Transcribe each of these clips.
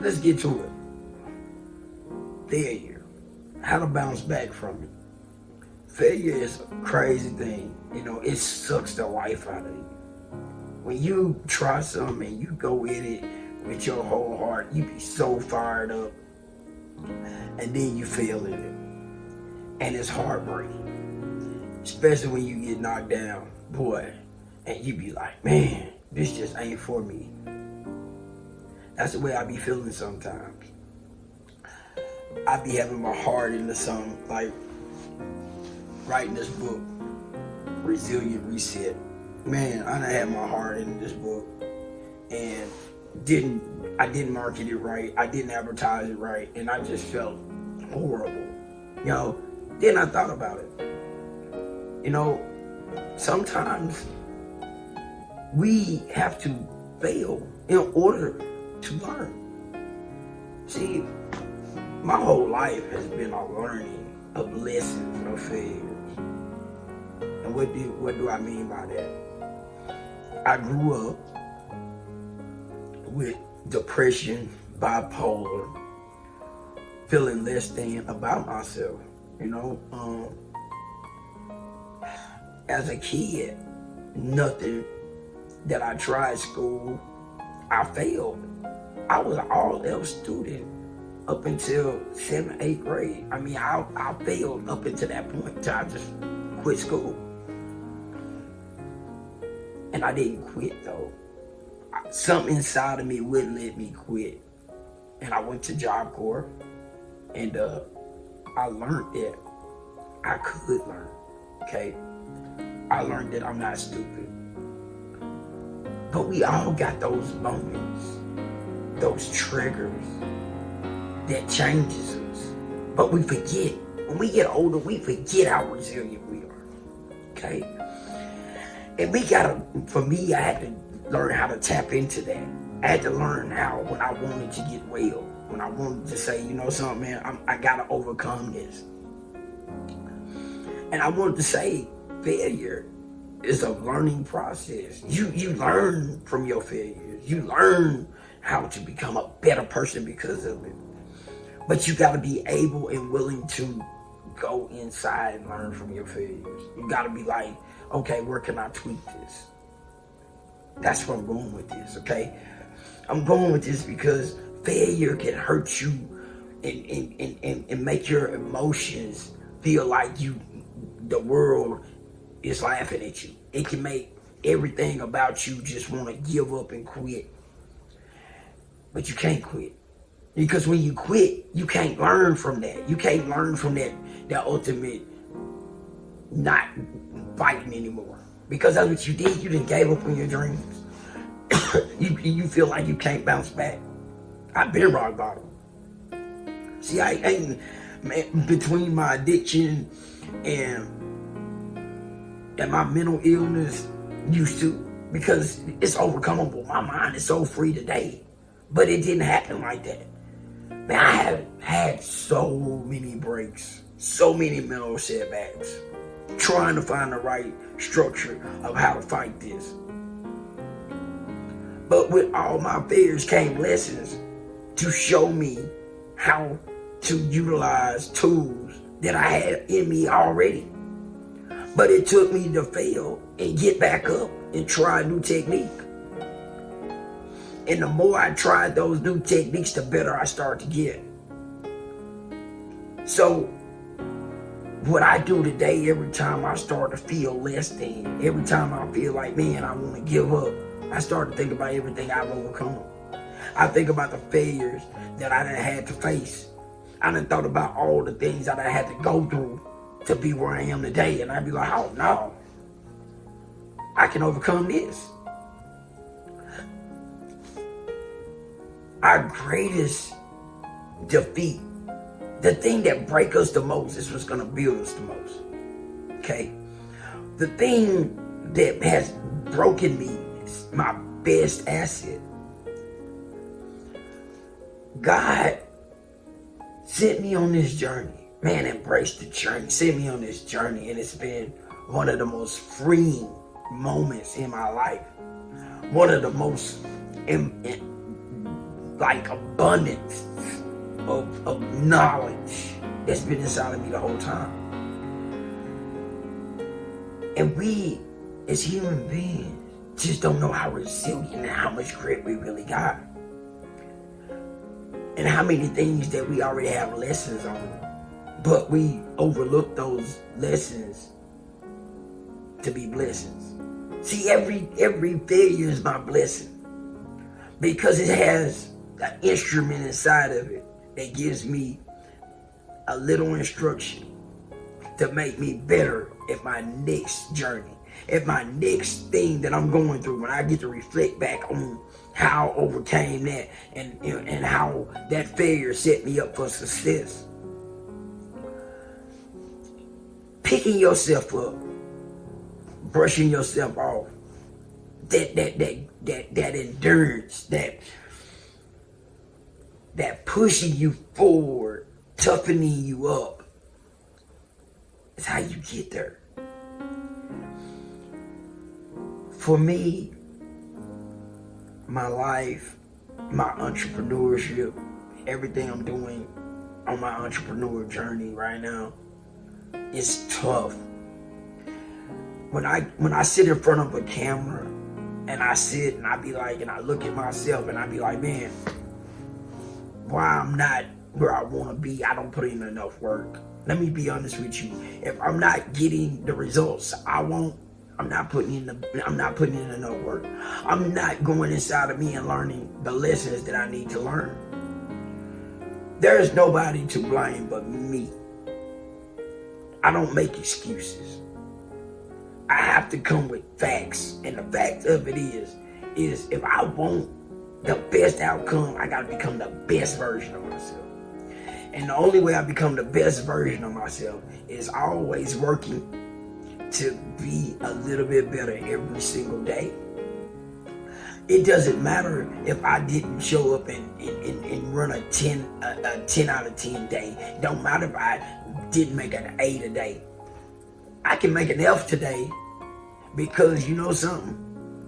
let's get to it. Failure. How to bounce back from it. Failure is a crazy thing. It sucks the life out of you. When you try something and you go in it with your whole heart, you be so fired up, and then you fail in it. And it's heartbreaking. Especially when you get knocked down, boy, and you be like, man, this just ain't for me. That's the way I be feeling sometimes. I be having my heart into something, like writing this book, Resilient Reset. Man, I done had my heart into this book, and I didn't market it right. I didn't advertise it right, and I just felt horrible. Then I thought about it. Sometimes we have to fail in order to learn. See, my whole life has been a learning of lessons of failures. And what do I mean by that? I grew up with depression, bipolar, feeling less than about myself. As a kid, nothing that I tried school, I failed. I was an all-L student up until 7th, 8th grade. I failed up until that point until I just quit school. And I didn't quit though. Something inside of me wouldn't let me quit. And I went to Job Corps, and I learned that I could learn, okay? I learned that I'm not stupid. But we all got those moments, those triggers that changes us. But we forget. When we get older, we forget how resilient we are, okay? And for me, I had to learn how to tap into that. I had to learn how, when I wanted to get well, when I wanted to say, something, man, I gotta overcome this. And I wanted to say, failure is a learning process. You learn from your failures. You learn how to become a better person because of it. But you gotta be able and willing to go inside and learn from your failures. You gotta be like, okay, where can I tweak this? That's where I'm going with this, okay? I'm going with this because failure can hurt you and make your emotions feel like the world is laughing at you. It can make everything about you just want to give up and quit. But you can't quit. Because when you quit, you can't learn from that. You can't learn from that ultimate not fighting anymore. Because that's what you did. You didn't gave up on your dreams. you feel like you can't bounce back. I've been rock bottom. See, I ain't, man, between my addiction and my mental illness used to, because it's overcomable. My mind is so free today. But it didn't happen like that. Man, I have had so many breaks, so many mental setbacks, trying to find the right structure of how to fight this. But with all my failures came lessons to show me how to utilize tools that I had in me already. But it took me to fail and get back up and try a new technique. And the more I tried those new techniques, the better I started to get. So what I do today, every time I start to feel less than, every time I feel like, man, I want to give up, I start to think about everything I've overcome. I think about the failures that I done had to face. I done thought about all the things that I had to go through to be where I am today. And I'd be like, oh no, I can overcome this. Our greatest defeat, the thing that breaks us the most, is what's going to build us the most. Okay? The thing that has broken me is my best asset. God sent me on this journey. Man, embrace the journey. Sent me on this journey, and it's been one of the most freeing moments in my life. One of the most like abundance of knowledge that's been inside of me the whole time. And we, as human beings, just don't know how resilient and how much grit we really got. And how many things that we already have lessons on, but we overlook those lessons to be blessings. See, every failure is my blessing, because it has an instrument inside of it that gives me a little instruction to make me better at my next journey, at my next thing that I'm going through. When I get to reflect back on how I overcame that and how that failure set me up for success. Picking yourself up, brushing yourself off, that endurance, that pushing you forward, toughening you up, is how you get there. For me, my life, my entrepreneurship, everything I'm doing on my entrepreneur journey right now is tough. When I sit in front of a camera and I sit and I be like, and I look at myself and I be like, man, why I'm not where I want to be? I don't put in enough work. Let me be honest with you. If I'm not getting the results I want, I'm not putting in enough work. I'm not going inside of me and learning the lessons that I need to learn. There is nobody to blame but me. I don't make excuses. I have to come with facts. And the fact of it is if I want the best outcome, I gotta become the best version of myself. And the only way I become the best version of myself is always working to be a little bit better every single day. It doesn't matter if I didn't show up and run a 10 out of 10 day. It don't matter if I didn't make an A today. I can make an F today, because you know something?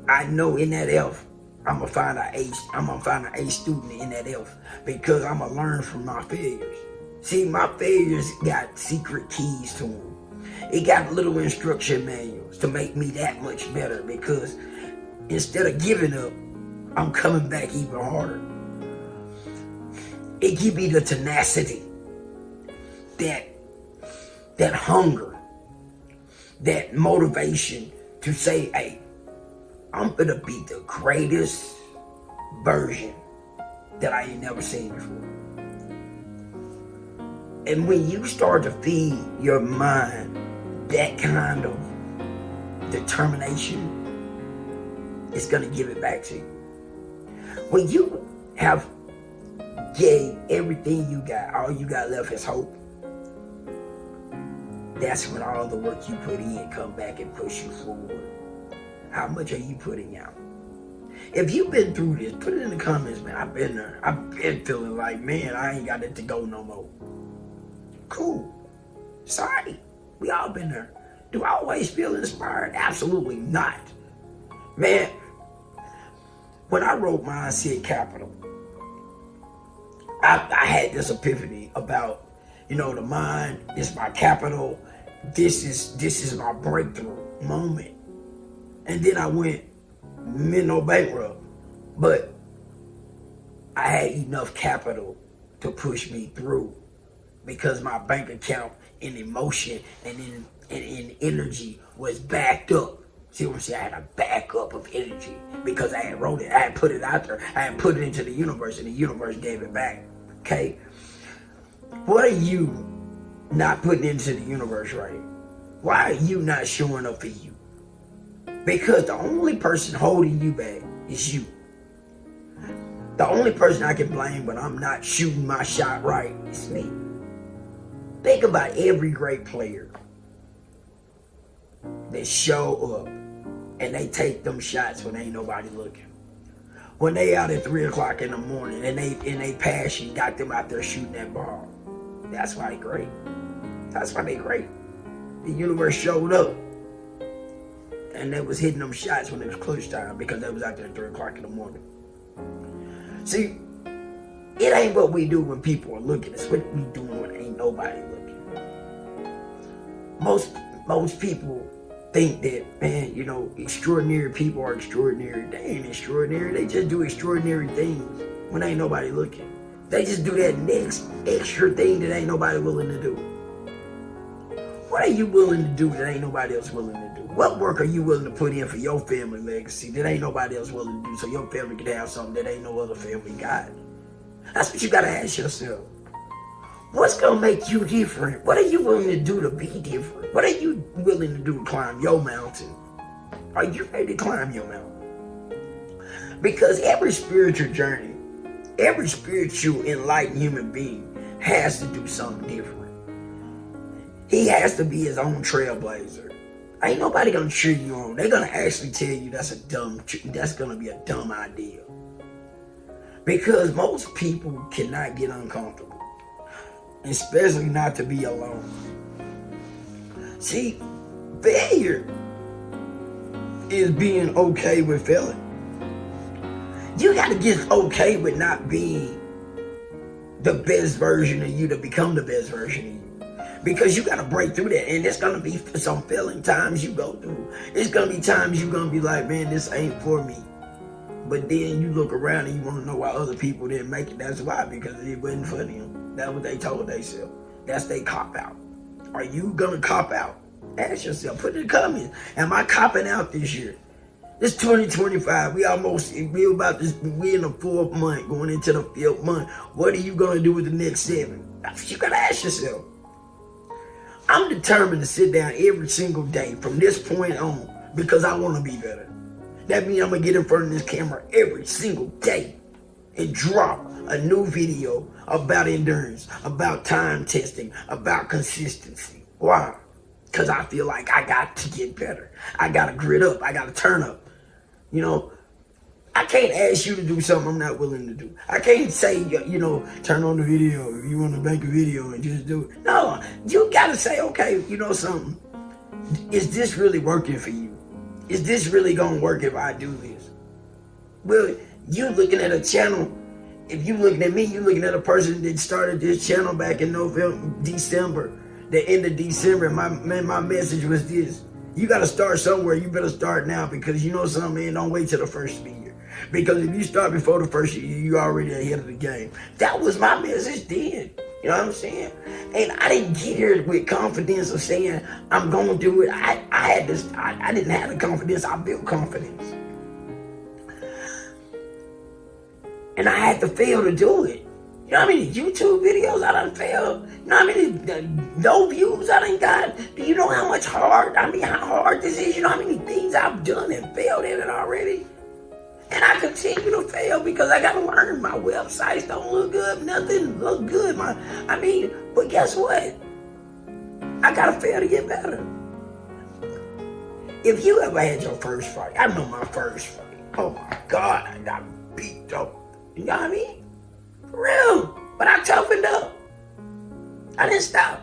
I know in that F, I'm gonna find an A student in that F, because I'm gonna learn from my failures. See, my failures got secret keys to them. It got little instruction manuals to make me that much better, because instead of giving up, I'm coming back even harder. It gives me the tenacity, that hunger, that motivation to say, hey, I'm gonna be the greatest version that I ain't never seen before. And when you start to feed your mind that kind of determination, it's gonna give it back to you. When you have gave everything you got, all you got left is hope. That's when all the work you put in come back and push you forward. How much are you putting out? If you've been through this, put it in the comments, man. I've been there. I've been feeling like, man, I ain't got it to go no more. Cool. Sorry. We all been there. Do I always feel inspired? Absolutely not. Man, when I wrote Mindset Capital, I had this epiphany about, the mind is my capital. This is my breakthrough moment. And then I went mental bankrupt, but I had enough capital to push me through, because my bank account in emotion and in energy was backed up. See what I'm saying? I had a backup of energy because I had wrote it. I had put it out there. I had put it into the universe, and the universe gave it back. Okay? What are you not putting into the universe right? Why are you not showing up for you? Because the only person holding you back is you. The only person I can blame when I'm not shooting my shot right is me. Think about every great player that show up and they take them shots when ain't nobody looking. When they out at 3 o'clock in the morning and they passion got them out there shooting that ball. That's why they great. That's why they great. The universe showed up and they was hitting them shots when it was clutch time, because they was out there at 3 o'clock in the morning. See, It ain't what we do when people are looking. It's what we do when ain't nobody looking. Most people think that, man, you know, extraordinary people are extraordinary. They ain't extraordinary. They just do extraordinary things when ain't nobody looking. They just do that next extra thing that ain't nobody willing to do. What are you willing to do that ain't nobody else willing to do? What work are you willing to put in for your family legacy that ain't nobody else willing to do so your family can have something that ain't no other family got? That's what you gotta ask yourself. What's gonna make you different? What are you willing to do to be different? What are you willing to do to climb your mountain? Are you ready to climb your mountain? Because every spiritual journey, every spiritual enlightened human being has to do something different. He has to be his own trailblazer. Ain't nobody gonna cheer you on. They're gonna actually tell you that's gonna be a dumb idea. Because most people cannot get uncomfortable, especially not to be alone. See, failure is being okay with failing. You gotta get okay with not being the best version of you to become the best version of you. Because you gotta break through that, and there's gonna be some failing times you go through. It's gonna be times you're gonna be like, man, this ain't for me. But then you look around and you want to know why other people didn't make it. That's why, because it wasn't for them. That's what they told themselves. That's their cop out. Are you gonna cop out? Ask yourself, put in the comments. Am I copping out this year? It's 2025. We in the 4th month, going into the 5th month. What are you gonna do with the next 7? That's what you gotta ask yourself. I'm determined to sit down every single day from this point on because I want to be better. That means I'm going to get in front of this camera every single day and drop a new video about endurance, about time testing, about consistency. Why? Because I feel like I got to get better. I got to grit up. I got to turn up. You know, I can't ask you to do something I'm not willing to do. I can't say, you know, turn on the video if you want to make a video and just do it. No, you got to say, okay, you know something? Is this really working for you? Is this really gonna work if I do this? Well, you looking at a channel, if you looking at me, you looking at a person that started this channel back in December, the end of December. My message was this: you gotta start somewhere. You better start now, because you know something, man, don't wait till the first of the year. Because if you start before the first year, you already ahead of the game. That was my message then. You know what I'm saying? And I didn't get here with confidence of saying I'm gonna do it. I didn't have the confidence. I built confidence, and I had to fail to do it. You know how many YouTube videos I done failed? You know how many no views I done got? Do you know how hard this is? You know how many things I've done and failed in it already? And I continue to fail because I gotta learn. My websites don't look good. Nothing look good. But guess what? I gotta fail to get better. If you ever had your first fight, I know my first fight. Oh my God, I got beat up. You know what I mean? For real. But I toughened up. I didn't stop.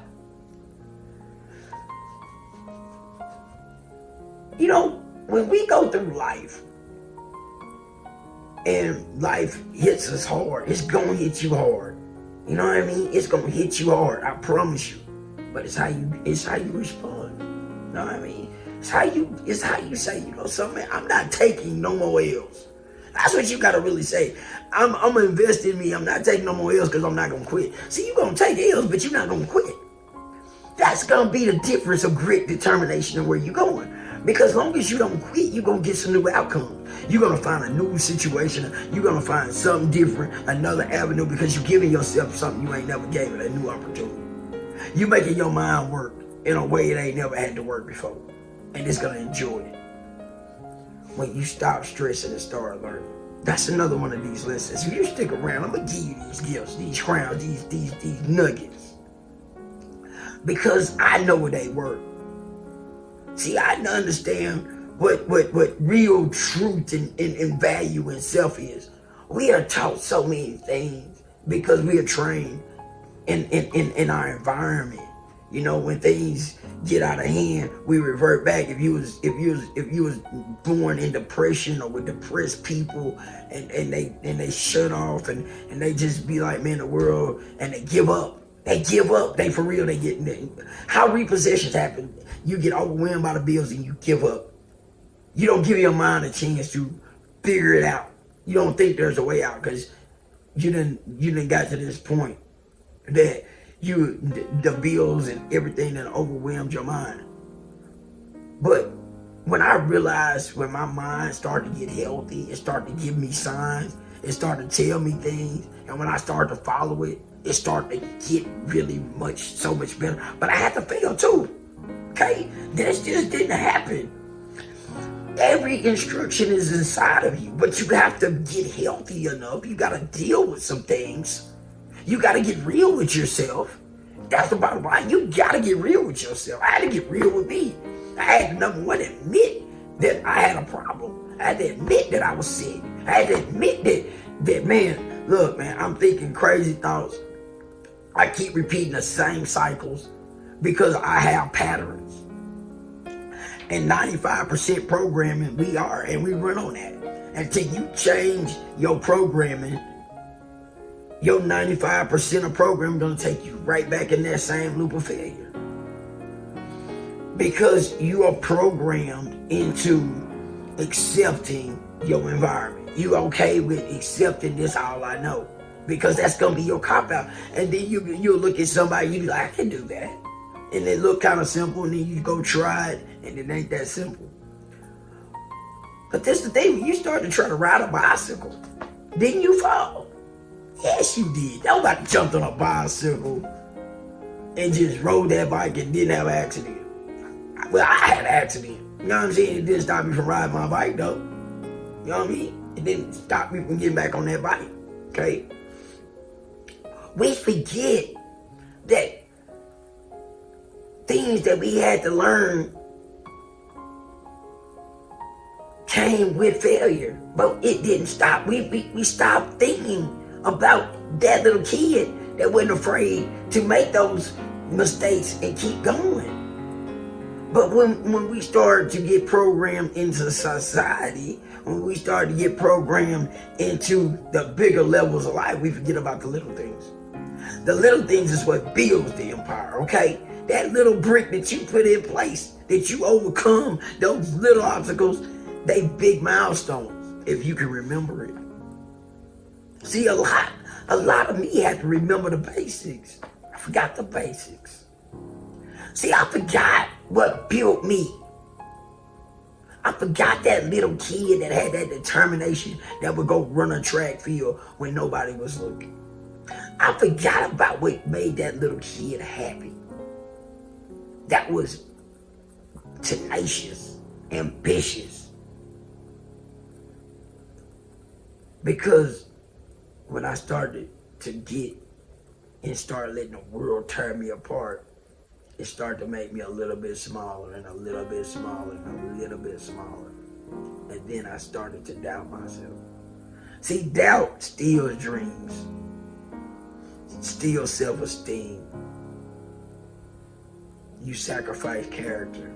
You know, when we go through life, and life hits us hard, it's gonna hit you hard. You know what I mean? It's gonna hit you hard, I promise you. But it's how you respond. You know what I mean? It's how you say, you know something, I'm not taking no more L's. That's what you gotta really say. I'm gonna invest in me. I'm not taking no more L's because I'm not gonna quit. See, you're gonna take L's, but you're not gonna quit. That's gonna be the difference of grit, determination, and where you're going. Because as long as you don't quit, you're going to get some new outcomes. You're going to find a new situation. You're going to find something different, another avenue, because you're giving yourself something you ain't never gave it, a new opportunity. You're making your mind work in a way it ain't never had to work before. And it's going to enjoy it. When you stop stressing and start learning. That's another one of these lessons. If you stick around, I'm going to give you these gifts, these crowns, these nuggets. Because I know they work. See, I understand what real truth and value in self is. We are taught so many things because we are trained in our environment. You know, when things get out of hand, we revert back. If you was born in depression or with depressed people, and they shut off and they just be like, man, the world, and they give up. They for real. How repossessions happen. You get overwhelmed by the bills and you give up. You don't give your mind a chance to figure it out. You don't think there's a way out because you didn't got to this point that the bills and everything that overwhelmed your mind. But when I realized, when my mind started to get healthy, it started to give me signs, it started to tell me things, and when I started to follow it, it started to get really so much better. But I had to fail too. Okay? This just didn't happen. Every instruction is inside of you, but you have to get healthy enough. You got to deal with some things. You got to get real with yourself. That's the bottom line. You got to get real with yourself. I had to get real with me. I had to, number one, admit that I had a problem. I had to admit that I was sick. I had to admit that man, look, man, I'm thinking crazy thoughts. I keep repeating the same cycles because I have patterns. And 95% programming we are, and we run on that. Until you change your programming, your 95% of programming gonna take you right back in that same loop of failure. Because you are programmed into accepting your environment. You okay with accepting this all I know? Because that's gonna be your cop-out. And then you'll look at somebody, you be like, I can do that. And it look kind of simple, and then you go try it, and it ain't that simple. But this is the thing, when you start to try to ride a bicycle, didn't you fall? Yes, you did. Nobody jumped on a bicycle and just rode that bike and didn't have an accident. Well, I had an accident. You know what I'm saying? It didn't stop me from riding my bike, though. You know what I mean? It didn't stop me from getting back on that bike, okay? We forget that things that we had to learn came with failure, but it didn't stop. We stopped thinking about that little kid that wasn't afraid to make those mistakes and keep going. But when we started to get programmed into society, when we started to get programmed into the bigger levels of life, we forget about the little things. The little things is what builds the empire, okay? That little brick that you put in place, that you overcome, those little obstacles, they big milestones, if you can remember it. See, a lot of me had to remember the basics. I forgot the basics. See, I forgot what built me. I forgot that little kid that had that determination that would go run a track field when nobody was looking. I forgot about what made that little kid happy. That was tenacious, ambitious. Because when I started to get and start letting the world tear me apart, it started to make me a little bit smaller and a little bit smaller and a little bit smaller. And then I started to doubt myself. See, doubt steals dreams, steals self-esteem. You sacrifice character.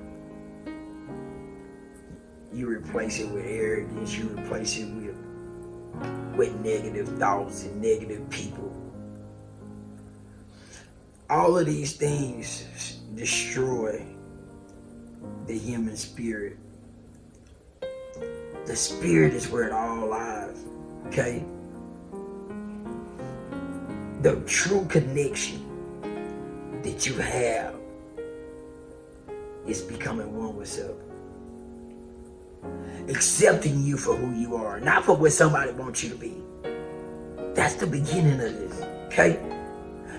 You replace it with arrogance. You replace it with negative thoughts and negative people. All of these things destroy the human spirit. The spirit is where it all lies, okay? The true connection that you have is becoming one with self. Accepting you for who you are, not for what somebody wants you to be. That's the beginning of this, okay?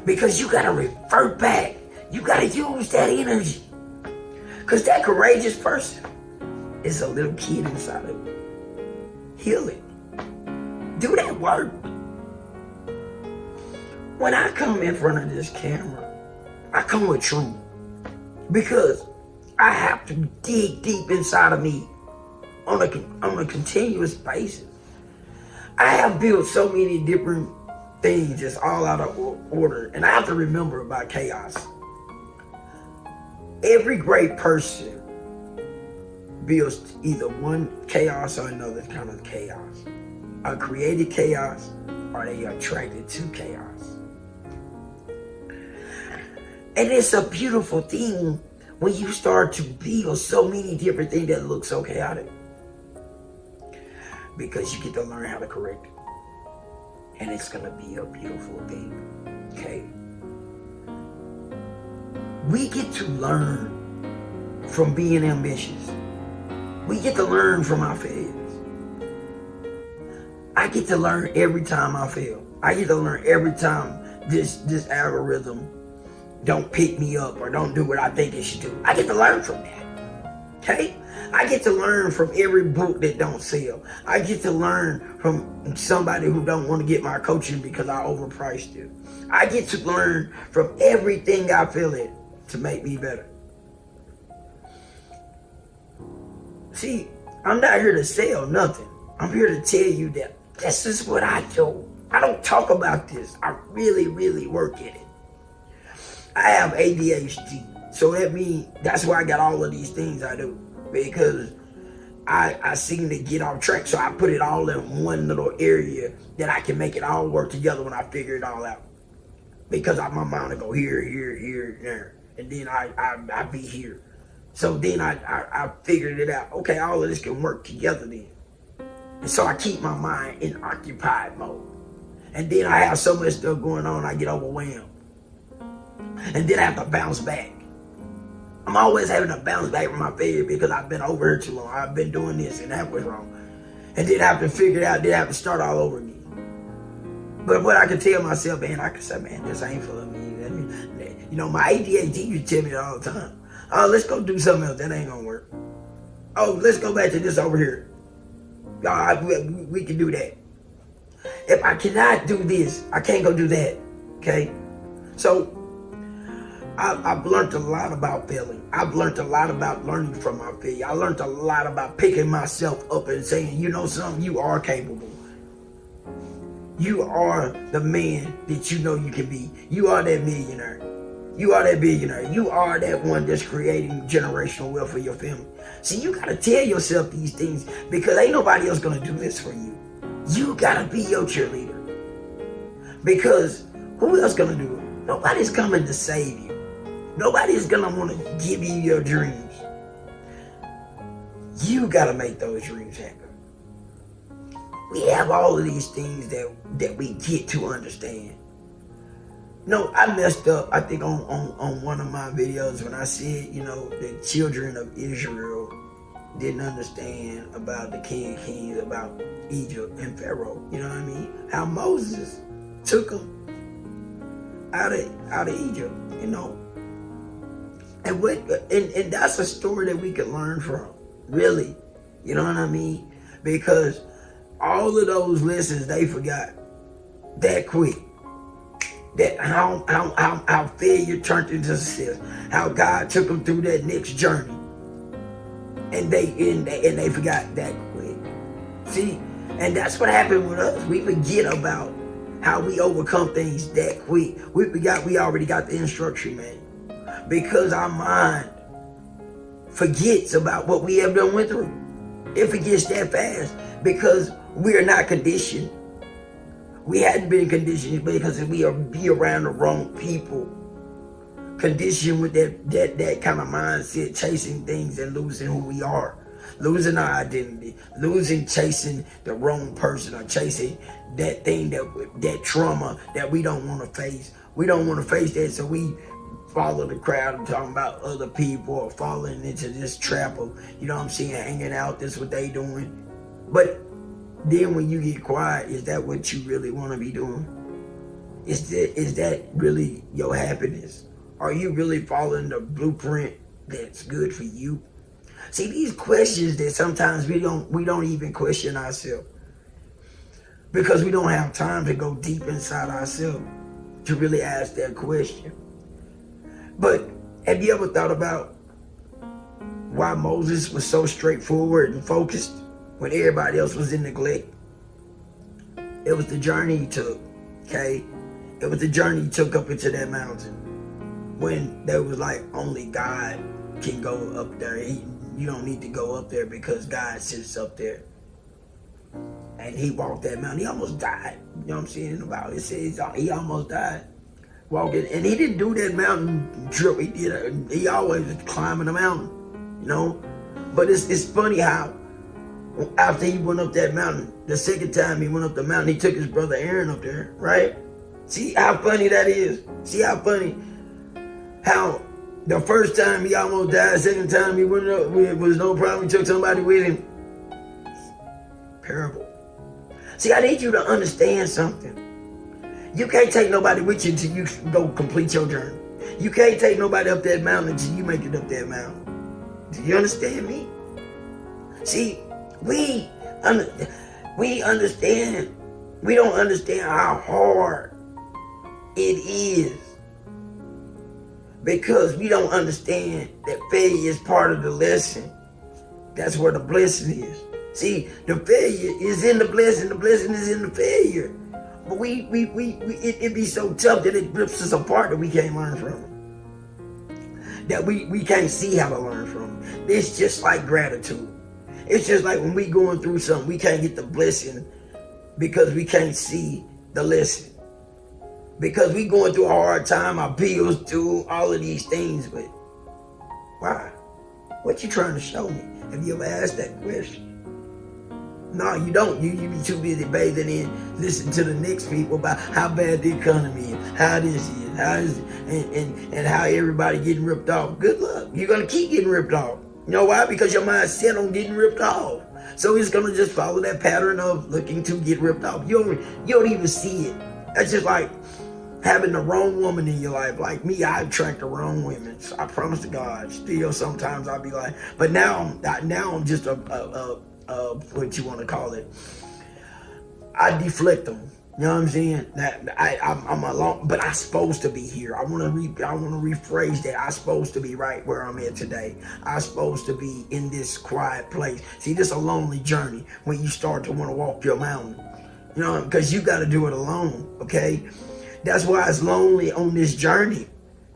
Because you gotta revert back. You gotta use that energy. Because that courageous person is a little kid inside of you. Heal it. Do that work. When I come in front of this camera, I come with truth. Because I have to dig deep inside of me on a continuous basis. I have built so many different things just all out of order, and I have to remember about chaos. Every great person builds either one chaos or another kind of chaos. Or created chaos, or they are attracted to chaos. And it's a beautiful thing when you start to build so many different things that look so chaotic. Because you get to learn how to correct it. And it's going to be a beautiful thing. Okay? We get to learn from being ambitious. We get to learn from our failures. I get to learn every time I fail. I get to learn every time this algorithm don't pick me up or don't do what I think it should do. I get to learn from that. Okay? I get to learn from every book that don't sell. I get to learn from somebody who don't want to get my coaching because I overpriced it. I get to learn from everything I feel it to make me better. See, I'm not here to sell nothing. I'm here to tell you that this is what I do. I don't talk about this. I really, really work at it. I have ADHD. So that means that's why I got all of these things I do. Because I seem to get off track. So I put it all in one little area that I can make it all work together when I figure it all out. Because my mind will go here, here, here, there. And then I be here. So then I figured it out. Okay, all of this can work together then. And so I keep my mind in occupied mode. And then I have so much stuff going on, I get overwhelmed. And then I have to bounce back. I'm always having to bounce back from my failure because I've been over here too long. I've been doing this and that was wrong. And then I have to figure it out, then I have to start all over again. But what I can tell myself, man, I can say, man, this ain't for me. You know, my ADHD used to tell me that all the time. Oh, let's go do something else. That ain't gonna work. Oh, let's go back to this over here. We can do that. If I cannot do this, I can't go do that. Okay? So, I've learned a lot about failing. I've learned a lot about learning from my failure. I learned a lot about picking myself up and saying, you know something, you are capable. You are the man that you know you can be. You are that millionaire. You are that billionaire. You are that one that's creating generational wealth for your family. See, you gotta tell yourself these things because ain't nobody else gonna do this for you. You gotta be your cheerleader. Because who else gonna do it? Nobody's coming to save you. Nobody's gonna want to give you your dreams. You gotta make those dreams happen. We have all of these things that we get to understand. No, I messed up, I think, on one of my videos when I said, you know, the children of Israel didn't understand about the King of Kings, about Egypt and Pharaoh. You know what I mean? How Moses took them out of Egypt, you know. And that's a story that we can learn from, really. You know what I mean? Because all of those lessons they forgot that quick. That how failure turned into success. How God took them through that next journey. And they forgot that quick. See, and that's what happened with us. We forget about how we overcome things that quick. We already got the instruction manual. Because our mind forgets about what we have done went through. It forgets that fast because we are not conditioned. We hadn't been conditioned because we are be around the wrong people. Conditioned with that kind of mindset, chasing things and losing who we are. Losing our identity. Chasing the wrong person or chasing that thing, that trauma that we don't want to face. We don't want to face that, so we follow the crowd and talking about other people or falling into this trap of, you know what I'm saying, hanging out, this what they doing. But then when you get quiet, is that what you really want to be doing? Is that really your happiness? Are you really following the blueprint that's good for you? See, these questions that sometimes we don't even question ourselves because we don't have time to go deep inside ourselves to really ask that question. But have you ever thought about why Moses was so straightforward and focused when everybody else was in neglect? It was the journey he took, okay? It was the journey he took up into that mountain. when they was like, only God can go up there. You don't need to go up there because God sits up there. And he walked that mountain. He almost died. You know what I'm saying? About it says he almost died walking. And he didn't do that mountain trip. He always was climbing the mountain, you know. But it's funny how after he went up that mountain, the second time he went up the mountain, he took his brother Aaron up there, right? See how funny that is? See how funny? How the first time he almost died, second time he went up, it was no problem. He took somebody with him. Parable. See, I need you to understand something. You can't take nobody with you until you go complete your journey. You can't take nobody up that mountain until you make it up that mountain. Do you understand me? See, we understand. We don't understand how hard it is because we don't understand that failure is part of the lesson. That's where the blessing is. See, the failure is in the blessing is in the failure. But it be so tough that it rips us apart that we can't learn from it. That we can't see how to learn from it. It's just like gratitude. It's just like when we going through something, we can't get the blessing because we can't see the lesson. Because we going through a hard time, our bills due, all of these things, but why? What you trying to show me? Have you ever asked that question? No, you don't. You be too busy bathing in, listening to the next people about how bad the economy is, how this is, and how everybody getting ripped off. Good luck. You're going to keep getting ripped off. You know why? Because your mind's set on getting ripped off. So it's going to just follow that pattern of looking to get ripped off. You don't even see it. That's just like having the wrong woman in your life. Like me, I attract the wrong women. So I promise to God. Still, sometimes I'll be like, but now I'm just what you want to call it. I deflect them. You know what I'm saying? That I'm alone, but I'm supposed to be here. I want to rephrase that. I'm supposed to be right where I'm at today. I'm supposed to be in this quiet place. See, this is a lonely journey when you start to want to walk your mountain. You know, because you got to do it alone. Okay, that's why it's lonely on this journey.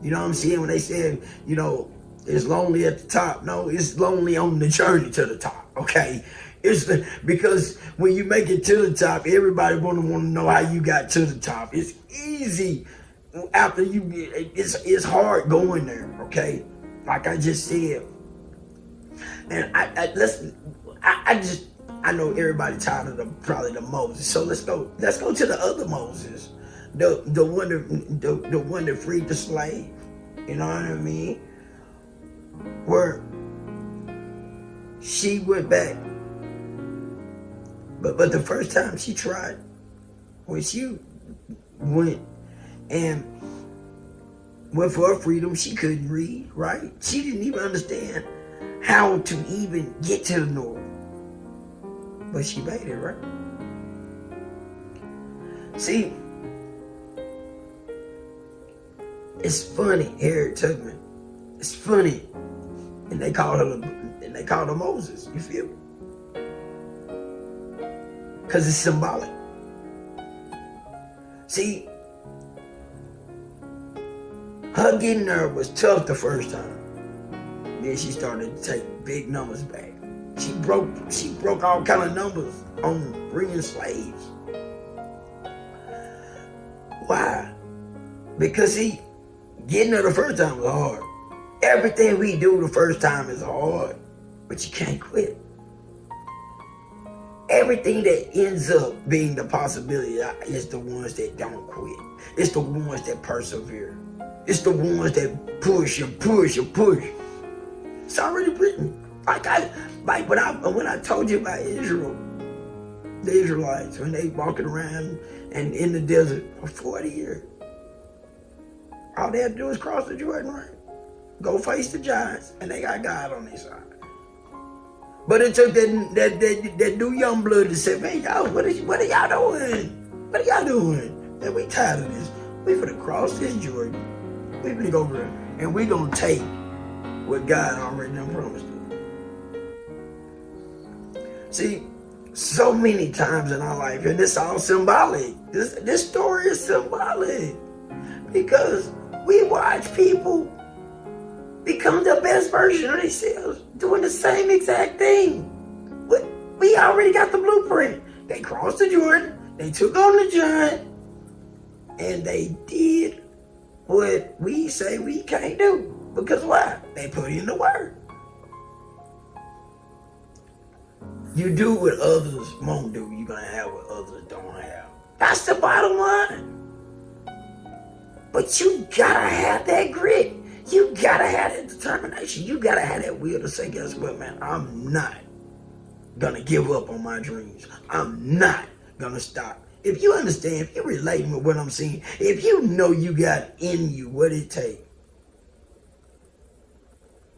You know what I'm saying? When they said, you know, it's lonely at the top. No, it's lonely on the journey to the top. Okay. Because when you make it to the top, everybody want to know how you got to the top. It's easy after it's hard going there, okay? Like I just said. And I know everybody tired of probably the Moses. So let's go to the other Moses. The one that freed the slave. You know what I mean? Where she went back. But the first time she tried, when she went for her freedom, she couldn't read, right? She didn't even understand how to even get to the north. But she made it, right? See, it's funny, Harriet Tubman. It's funny. And they called her Moses, you feel me? Because it's symbolic. See, her getting there was tough the first time. Then she started to take big numbers back. She broke all kind of numbers on bringing slaves. Why? Because getting there the first time was hard. Everything we do the first time is hard, but you can't quit. Everything that ends up being the possibility is the ones that don't quit. It's the ones that persevere. It's the ones that push and push and push. It's already written. Like when I told you about Israel, the Israelites, when they walking around and in the desert for 40 years. All they had to do is cross the Jordan, right? Go face the giants, and they got God on their side. But it took that new young blood to say, man, y'all, what are y'all doing? What are y'all doing? Man, we tired of this. We finna cross this Jordan. We finna go over there, and we gonna take what God already done promised us. See, so many times in our life, and it's all symbolic. This story is symbolic. Because We watch people become the best version of themselves doing the same exact thing. We already got the blueprint. They crossed the Jordan, they took on the giant, and they did what we say we can't do. Because why? They put in the work. You do what others won't do, you're going to have what others don't have. That's the bottom line. But you gotta have that grit. You gotta have that determination. You gotta have that will to say, guess what, man? I'm not gonna give up on my dreams. I'm not gonna stop. If you understand, if you're relating with what I'm saying, if you know you got in you what it takes,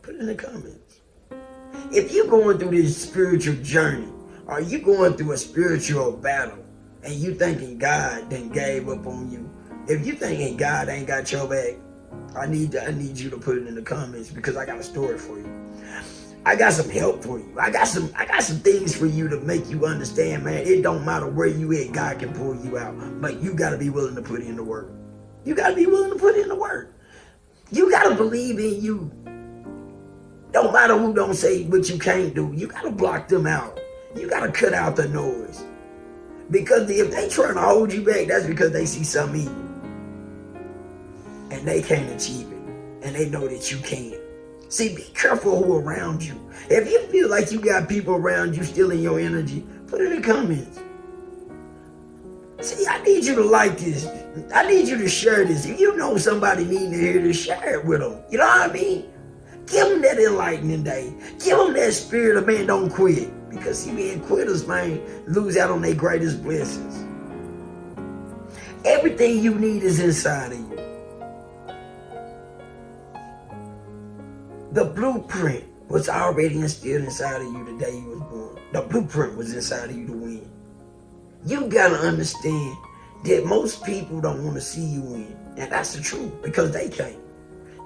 put it in the comments. If you're going through this spiritual journey, or you going through a spiritual battle, and you thinking God done gave up on you, if you thinking God ain't got your back, I need you to put it in the comments, because I got a story for you. I got some help for you. I got some things for you to make you understand, man. It don't matter where you at, God can pull you out. But you gotta be willing to put in the work. You gotta be willing to put in the work. You gotta believe in you. Don't matter who don't say what you can't do. You gotta block them out. You gotta cut out the noise. Because if they trying to hold you back, that's because they see something in you. And they can't achieve it. And they know that you can. See, be careful who around you. If you feel like you got people around you stealing your energy, put it in the comments. See, I need you to like this. I need you to share this. If you know somebody needing to hear this, share it with them. You know what I mean? Give them that enlightening day. Give them that spirit of, man, don't quit. Because see, man, quitters, man, lose out on their greatest blessings. Everything you need is inside of you. The blueprint was already instilled inside of you the day you was born. The blueprint was inside of you to win. You gotta understand that most people don't want to see you win. And that's the truth, because they can't.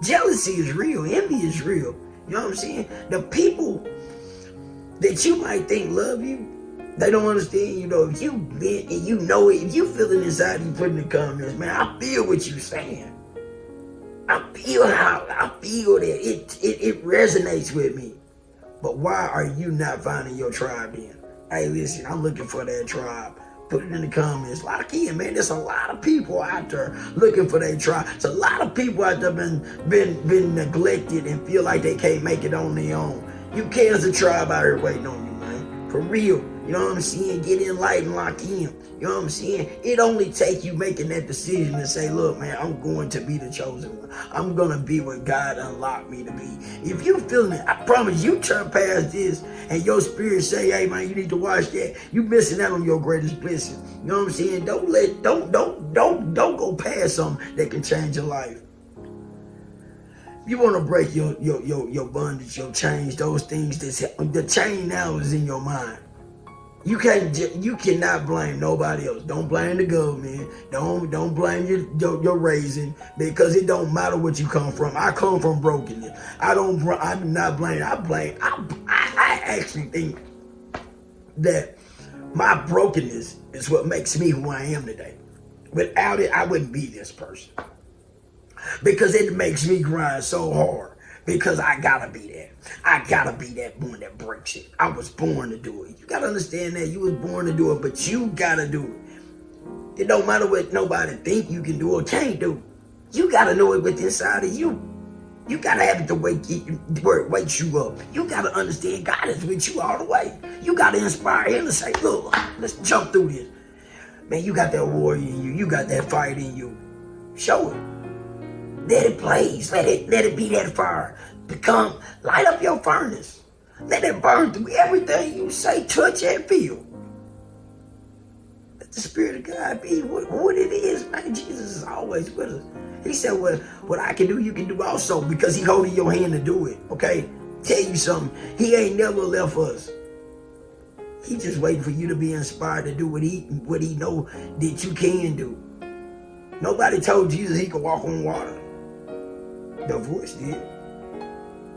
Jealousy is real. Envy is real. You know what I'm saying? The people that you might think love you, they don't understand. You know, if you been and you know it, if you feel it inside, you put in the comments, man, I feel what you're saying. I feel that it resonates with me. But why are you not finding your tribe then? Hey, listen, I'm looking for that tribe. Put it in the comments. Lock in, man. There's a lot of people out there looking for their tribe. There's a lot of people out there been neglected and feel like they can't make it on their own. You can't, as a tribe out here waiting on you, man. For real. You know what I'm saying? Get enlightened, lock in. You know what I'm saying? It only takes you making that decision to say, look, man, I'm going to be the chosen one. I'm going to be what God unlocked me to be. If you feeling it, I promise you turn past this and your spirit say, hey, man, you need to watch that. You missing out on your greatest blessing. You know what I'm saying? Don't go past something that can change your life. You want to break your bondage, your chains, those things the chain now is in your mind. You cannot blame nobody else. Don't blame the government. Don't blame your raising, because it don't matter what you come from. I come from brokenness. I do not blame. I actually think that my brokenness is what makes me who I am today. Without it, I wouldn't be this person. Because it makes me grind so hard. Because I gotta be that. I gotta be that one that breaks it. I was born to do it. You gotta understand that. You was born to do it, but you gotta do it. It don't matter what nobody think you can do or can't do. You gotta know it within inside of you. You gotta have it to wake you up. You gotta understand God is with you all the way. You gotta inspire him to say, look, let's jump through this. Man, you got that warrior in you. You got that fight in you. Show it. Let it blaze. Let it be that fire. Light up your furnace. Let it burn through everything you say, touch, and feel. Let the Spirit of God be what it is, man. Jesus is always with us. He said, well, what I can do, you can do also, because he holding your hand to do it, okay? Tell you something. He ain't never left us. He just waiting for you to be inspired to do what he know that you can do. Nobody told Jesus he could walk on water. The voice did.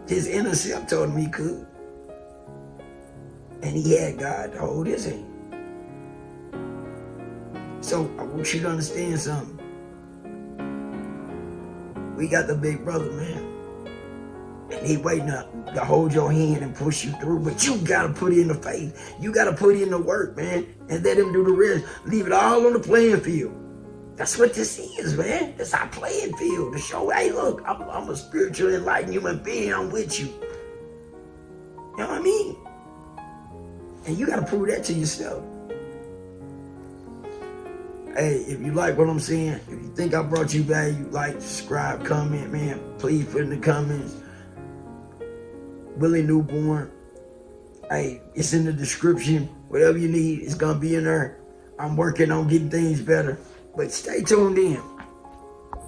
His inner self told him he could. And he had God to hold his hand. So I want you to understand something. We got the big brother, man. And he waiting to hold your hand and push you through. But you got to put in the faith. You got to put in the work, man. And let him do the rest. Leave it all on the playing field. That's what this is, man. It's our playing field to show, hey, look, I'm a spiritual enlightened human being. I'm with you. You know what I mean? And you got to prove that to yourself. Hey, if you like what I'm saying, if you think I brought you value, like, subscribe, comment, man. Please put in the comments. Willie Newborn. Hey, it's in the description. Whatever you need, it's going to be in there. I'm working on getting things better. But stay tuned in.